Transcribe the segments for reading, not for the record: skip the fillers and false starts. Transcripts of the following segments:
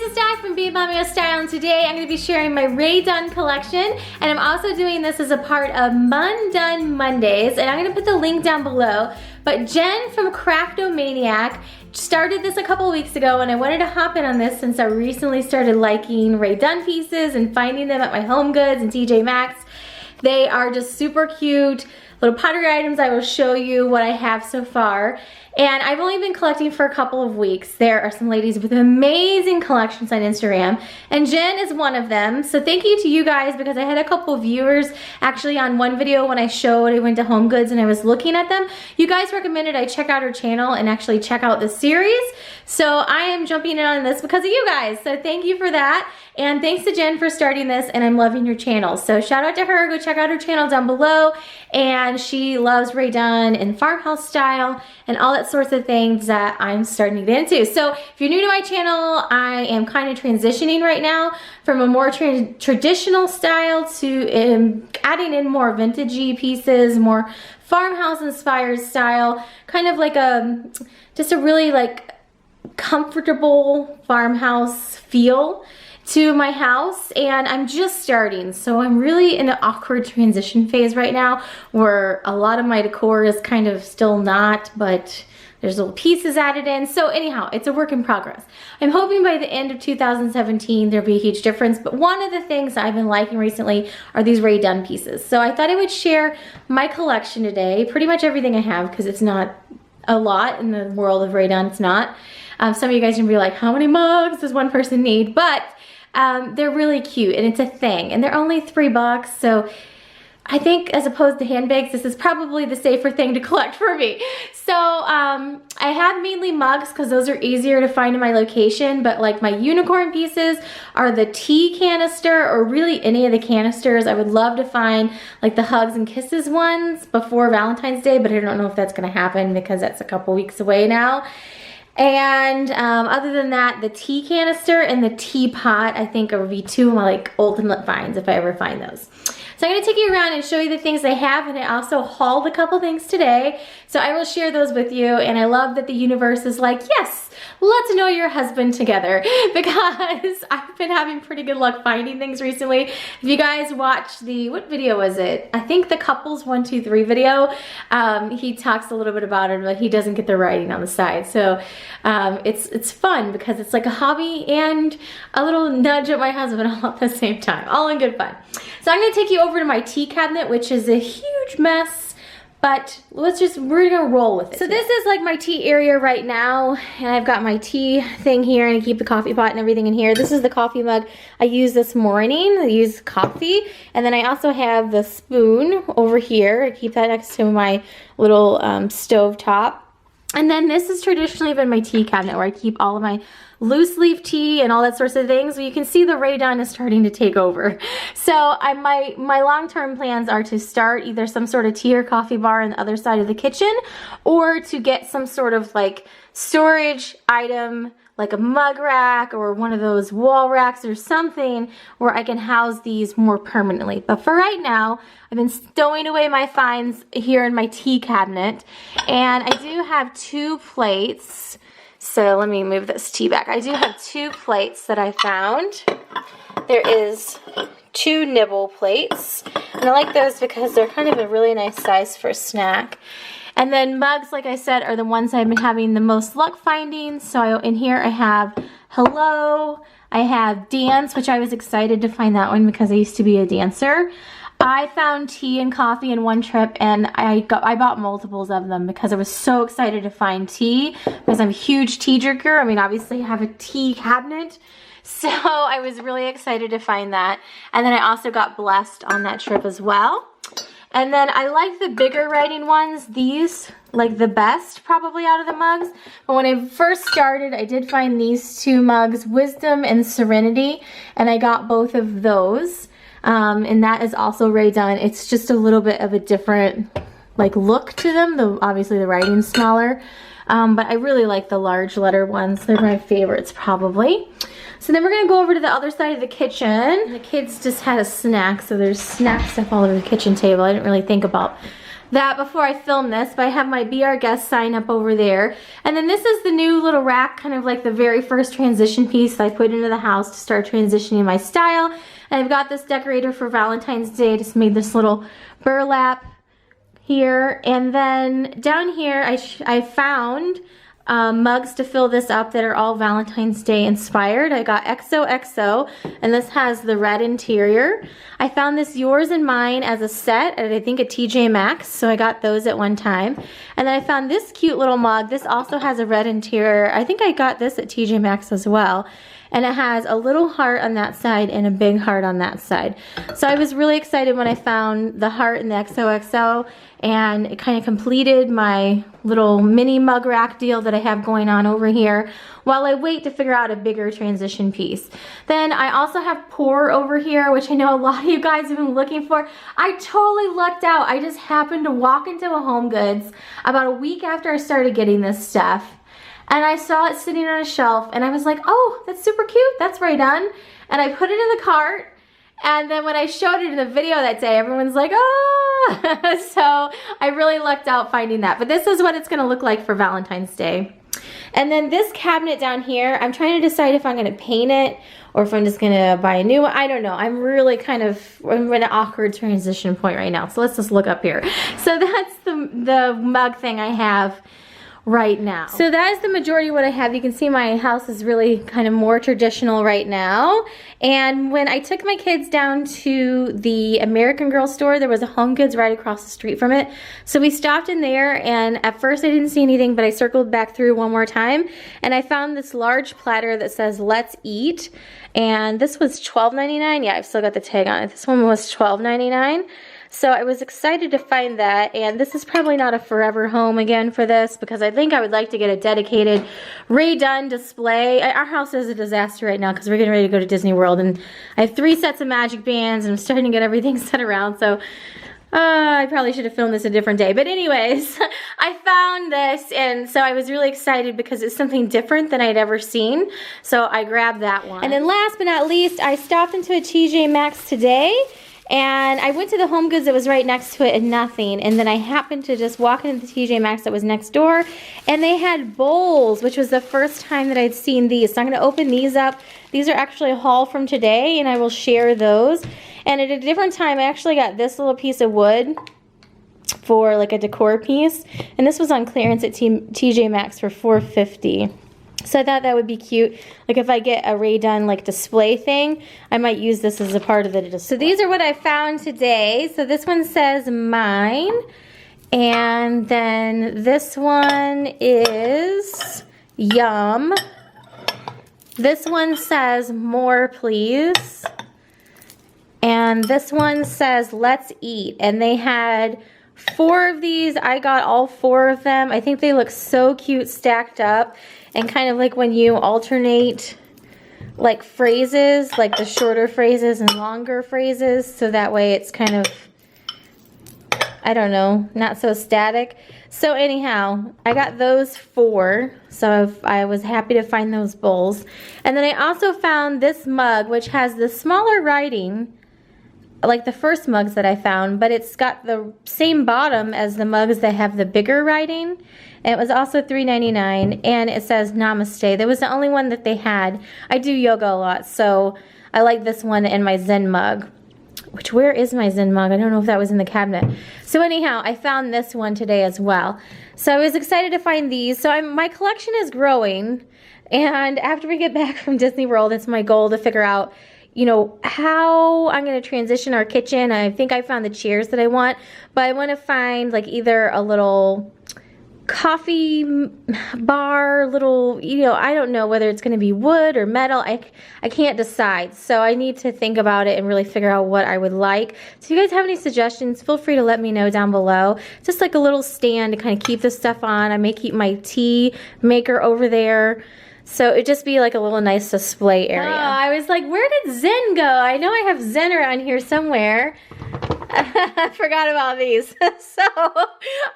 It's Di from BeingMommywithStyle, and today I'm going to be sharing my RaeDunn collection, and I'm also doing this as a part of MonDunn Mondays, and I'm going to put the link down below. But Jen from Craftomaniac started this a couple weeks ago, and I wanted to hop in on this since I recently started liking RaeDunn pieces and finding them at my HomeGoods and TJMaxx. They are just super cute little pottery items. I will show you what I have so far. And I've only been collecting for a couple of weeks. There are some ladies with amazing collections on Instagram, and Jen is one of them. So thank you to you guys, because I had a couple of viewers actually on one video when I went to HomeGoods and I was looking at them. You guys recommended I check out her channel and actually check out the series. So I am jumping in on this because of you guys. So thank you for that. And thanks to Jen for starting this, and I'm loving her channel. So shout out to her, go check out her channel down below. And she loves RaeDunn and farmhouse style and all that sorts of things that I'm starting to get into. So if you're new to my channel, I am kind of transitioning right now from a more traditional style to adding in more vintagey pieces, more farmhouse inspired style, kind of like just a really like comfortable farmhouse feel to my house. And I'm just starting, so I'm really in an awkward transition phase right now where a lot of my decor is kind of still not, but there's little pieces added in. So anyhow, it's a work in progress. I'm hoping by the end of 2017 there'll be a huge difference, but one of the things I've been liking recently are these RaeDunn pieces. So I thought I would share my collection today, pretty much everything I have, because it's not a lot in the world of RaeDunn. It's not. Some of you guys are gonna be like, how many mugs does one person need? But they're really cute, and it's a thing, and they're only $3, so I think as opposed to handbags, this is probably the safer thing to collect for me. So I have mainly mugs because those are easier to find in my location, but like my unicorn pieces are the tea canister, or really any of the canisters. I would love to find like the hugs and kisses ones before Valentine's Day, but I don't know if that's gonna happen because that's a couple weeks away now. And other than that, the tea canister and the teapot, I think, would be two of my like ultimate finds if I ever find those. So I'm going to take you around and show you the things I have, and I also hauled a couple things today. So I will share those with you, and I love that the universe is like, yes, let's know your husband together, because I've been having pretty good luck finding things recently. If you guys watched what video was it? I think the couples 1, 2, 3 video. He talks a little bit about it, but he doesn't get the writing on the side. So it's fun because it's like a hobby and a little nudge at my husband all at the same time, all in good fun. So I'm going to take you over to my tea cabinet, which is a huge mess, but we're gonna roll with it. So this is like my tea area right now, and I've got my tea thing here, and I keep the coffee pot and everything in here. This is the coffee mug I used this morning. I use coffee, and then I also have the spoon over here. I keep that next to my little stove top. And then this has traditionally been my tea cabinet where I keep all of my loose leaf tea and all that sorts of things. So you can see the RaeDunn is starting to take over. So my long-term plans are to start either some sort of tea or coffee bar on the other side of the kitchen, or to get some sort of like storage item, like a mug rack or one of those wall racks or something where I can house these more permanently. But for right now, I've been stowing away my finds here in my tea cabinet, and I do have 2 plates. So let me move this tea back. I do have 2 plates that I found. There is 2 nibble plates, and I like those because they're kind of a really nice size for a snack. And then mugs, like I said, are the ones I've been having the most luck finding. So in here I have Hello, I have Dance, which I was excited to find that one because I used to be a dancer. I found tea and coffee in one trip, and I bought multiples of them because I was so excited to find tea, because I'm a huge tea drinker. I mean, obviously I have a tea cabinet, so I was really excited to find that. And then I also got blessed on that trip as well. And then I like the bigger writing ones, these, like the best probably out of the mugs. But when I first started, I did find these 2 mugs, Wisdom and Serenity, and I got both of those. And that is also RaeDunn. It's just a little bit of a different like look to them. Obviously the writing's smaller, but I really like the large letter ones. They're my favorites probably. So then we're gonna go over to the other side of the kitchen. The kids just had a snack, so there's snack stuff all over the kitchen table. I didn't really think about that before I film this, but I have my Be Our Guest sign up over there. And then this is the new little rack, kind of like the very first transition piece that I put into the house to start transitioning my style. And I've got this decorator for Valentine's Day. Just made this little burlap here. And then down here I found mugs to fill this up that are all Valentine's Day inspired. I got XOXO, and this has the red interior. I found this Yours and Mine as a set at I think a TJMaxx, so I got those at one time. And then I found this cute little mug. This also has a red interior. I think I got this at TJMaxx as well. And it has a little heart on that side and a big heart on that side. So I was really excited when I found the heart in the XOXO, and it kind of completed my little mini mug rack deal that I have going on over here while I wait to figure out a bigger transition piece. Then I also have Pour over here, which I know a lot of you guys have been looking for. I totally lucked out. I just happened to walk into a HomeGoods about a week after I started getting this stuff. And I saw it sitting on a shelf, and I was like, oh, that's super cute, that's RaeDunn. And I put it in the cart, and then when I showed it in the video that day, everyone's like, oh! So I really lucked out finding that. But this is what it's gonna look like for Valentine's Day. And then this cabinet down here, I'm trying to decide if I'm gonna paint it or if I'm just gonna buy a new one. I don't know. I'm really I'm in an awkward transition point right now. So let's just look up here. So that's the mug thing I have right now. So that is the majority of what I have. You can see my house is really kind of more traditional right now. And when I took my kids down to the American Girl store, there was a HomeGoods right across the street from it. So we stopped in there, and at first I didn't see anything, but I circled back through one more time, and I found this large platter that says Let's Eat. And this was $12.99. Yeah, I've still got the tag on it. This one was $12.99. So I was excited to find that, and this is probably not a forever home again for this, because I think I would like to get a dedicated RaeDunn display. Our house is a disaster right now because we're getting ready to go to Disney World, and I have 3 sets of magic bands, and I'm starting to get everything set around, so I probably should have filmed this a different day. But anyways, I found this, and so I was really excited because it's something different than I'd ever seen. So I grabbed that one. And then last but not least, I stopped into a TJMaxx today. And I went to the HomeGoods that was right next to it and nothing. And then I happened to just walk into the TJMaxx that was next door, and they had bowls, which was the first time that I'd seen these. So I'm going to open these up. These are actually a haul from today, and I will share those. And at a different time, I actually got this little piece of wood for like a decor piece. And this was on clearance at TJMaxx for $4.50. So I thought that would be cute. Like if I get a RaeDunn like display thing, I might use this as a part of the display. So these are what I found today. So this one says Mine. And then this one is Yum. This one says More Please. And this one says Let's Eat. And they had 4 of these. I got all 4 of them. I think they look so cute stacked up. And kind of like when you alternate like phrases, like the shorter phrases and longer phrases, so that way it's kind of, I don't know, not so static. So anyhow, I got those 4, so I was happy to find those bowls. And then I also found this mug, which has the smaller writing, like the first mugs that I found, but it's got the same bottom as the mugs that have the bigger writing. And it was also $3.99, and it says Namaste. That was the only one that they had. I do yoga a lot, so I like this one and my Zen mug. Which, where is my Zen mug? I don't know if that was in the cabinet. So anyhow, I found this one today as well. So I was excited to find these. So my collection is growing, and after we get back from Disney World, it's my goal to figure out, you know, how I'm going to transition our kitchen. I think I found the chairs that I want, but I want to find like either a little coffee bar, little, you know, I don't know whether it's going to be wood or metal. I can't decide. So I need to think about it and really figure out what I would like. So if you guys have any suggestions, feel free to let me know down below. Just like a little stand to kind of keep this stuff on. I may keep my tea maker over there. So it'd just be like a little nice display area. Oh, I was like, where did Zen go? I know I have Zen around here somewhere. I forgot about these.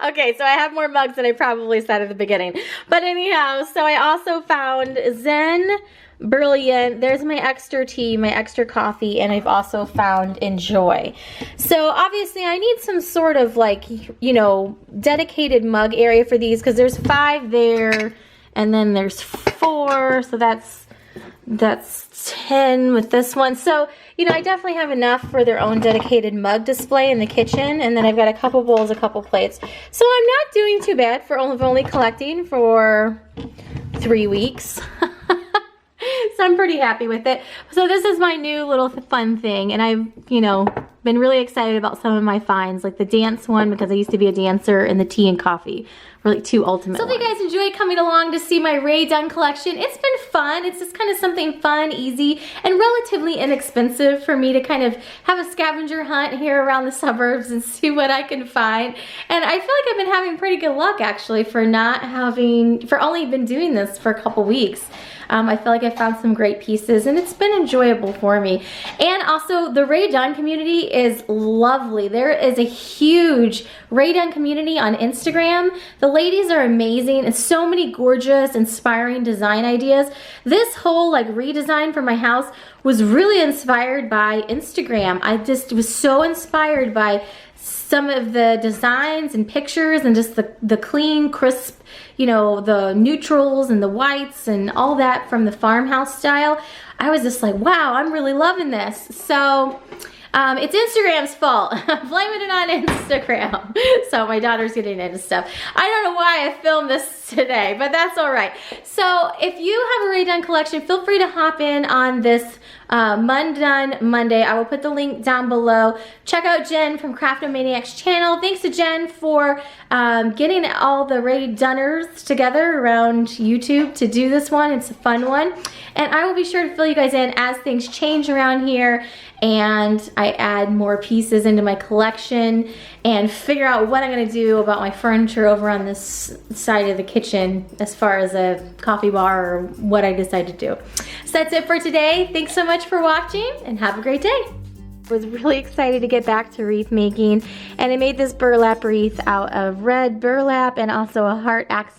Okay, so I have more mugs than I probably said at the beginning. But anyhow, so I also found Zen Brilliant. There's my extra tea, my extra coffee, and I've also found Enjoy. So obviously I need some sort of like, you know, dedicated mug area for these because there's 5 there and then there's 4, so that's 10 with this one. So, you know, I definitely have enough for their own dedicated mug display in the kitchen, and then I've got a couple bowls, a couple plates. So I'm not doing too bad for only collecting for 3 weeks. So I'm pretty happy with it. So this is my new little fun thing, and I've, you know, been really excited about some of my finds, like the dance one because I used to be a dancer, and the tea and coffee were like 2 ultimate ones. So if you guys enjoyed coming along to see my RaeDunn collection, it's been fun. It's just kind of something fun, easy, and relatively inexpensive for me to kind of have a scavenger hunt here around the suburbs and see what I can find. And I feel like I've been having pretty good luck actually for only been doing this for a couple weeks. I feel like I found some great pieces and it's been enjoyable for me. And also the RaeDunn community is lovely. There is a huge RaeDunn community on Instagram. The ladies are amazing and so many gorgeous, inspiring design ideas. This whole like redesign for my house was really inspired by Instagram. I just was so inspired by some of the designs and pictures and just the clean, crisp, you know, the neutrals and the whites and all that from the farmhouse style. I was just like, wow, I'm really loving this. So it's Instagram's fault. I'm blaming it on Instagram. So my daughter's getting into stuff. I don't know why I filmed this today, but that's all right. So if you have a RaeDunn collection, feel free to hop in on this MonDunn Monday. I will put the link down below. Check out Jen from Craftomaniacs channel. Thanks to Jen for getting all the RaeDunners together around YouTube to do this one. It's a fun one. And I will be sure to fill you guys in as things change around here and I add more pieces into my collection and figure out what I'm gonna do about my furniture over on this side of the kitchen as far as a coffee bar or what I decide to do. So that's it for today. Thanks so much for watching and have a great day. I was really excited to get back to wreath making, and I made this burlap wreath out of red burlap and also a heart accent